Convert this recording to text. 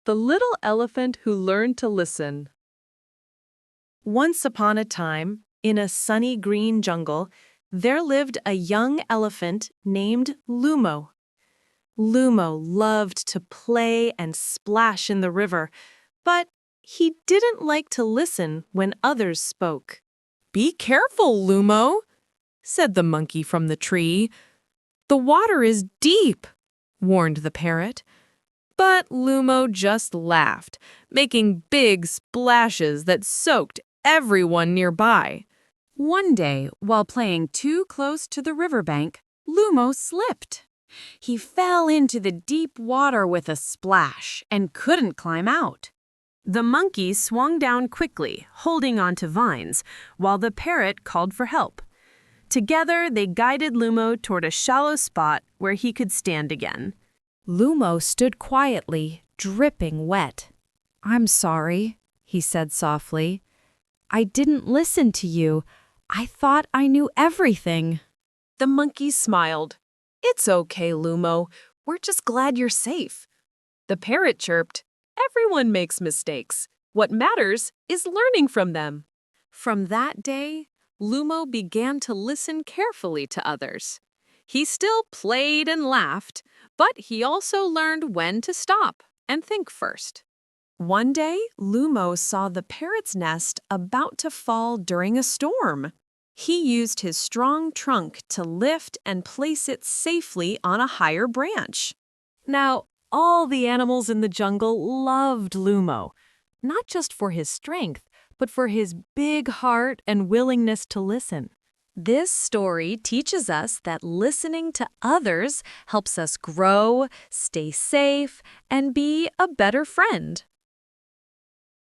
The Little Elephant Who Learned to Listen. Once upon a time, in a sunny green jungle, there lived a young elephant named Lumo. Lumo loved to play and splash in the river, but he didn't like to listen when others spoke. "Be careful, Lumo," said the monkey from the tree. "The water is deep," warned the parrot. But Lumo just laughed, making big splashes that soaked everyone nearby. One day, while playing too close to the riverbank, Lumo slipped. He fell into the deep water with a splash and couldn't climb out. The monkey swung down quickly, holding onto vines, while the parrot called for help. Together, they guided Lumo toward a shallow spot where he could stand again. Lumo stood quietly, dripping wet. "I'm sorry," he said softly. "I didn't listen to you. I thought I knew everything." The monkey smiled. "It's okay, Lumo. We're just glad you're safe." The parrot chirped, "Everyone makes mistakes. What matters is learning from them." From that day, Lumo began to listen carefully to others. He still played and laughed, but he also learned when to stop and think first. One day, Lumo saw the parrot's nest about to fall during a storm. He used his strong trunk to lift and place it safely on a higher branch. Now, all the animals in the jungle loved Lumo, not just for his strength, but for his big heart and willingness to listen. This story teaches us that listening to others helps us grow, stay safe, and be a better friend.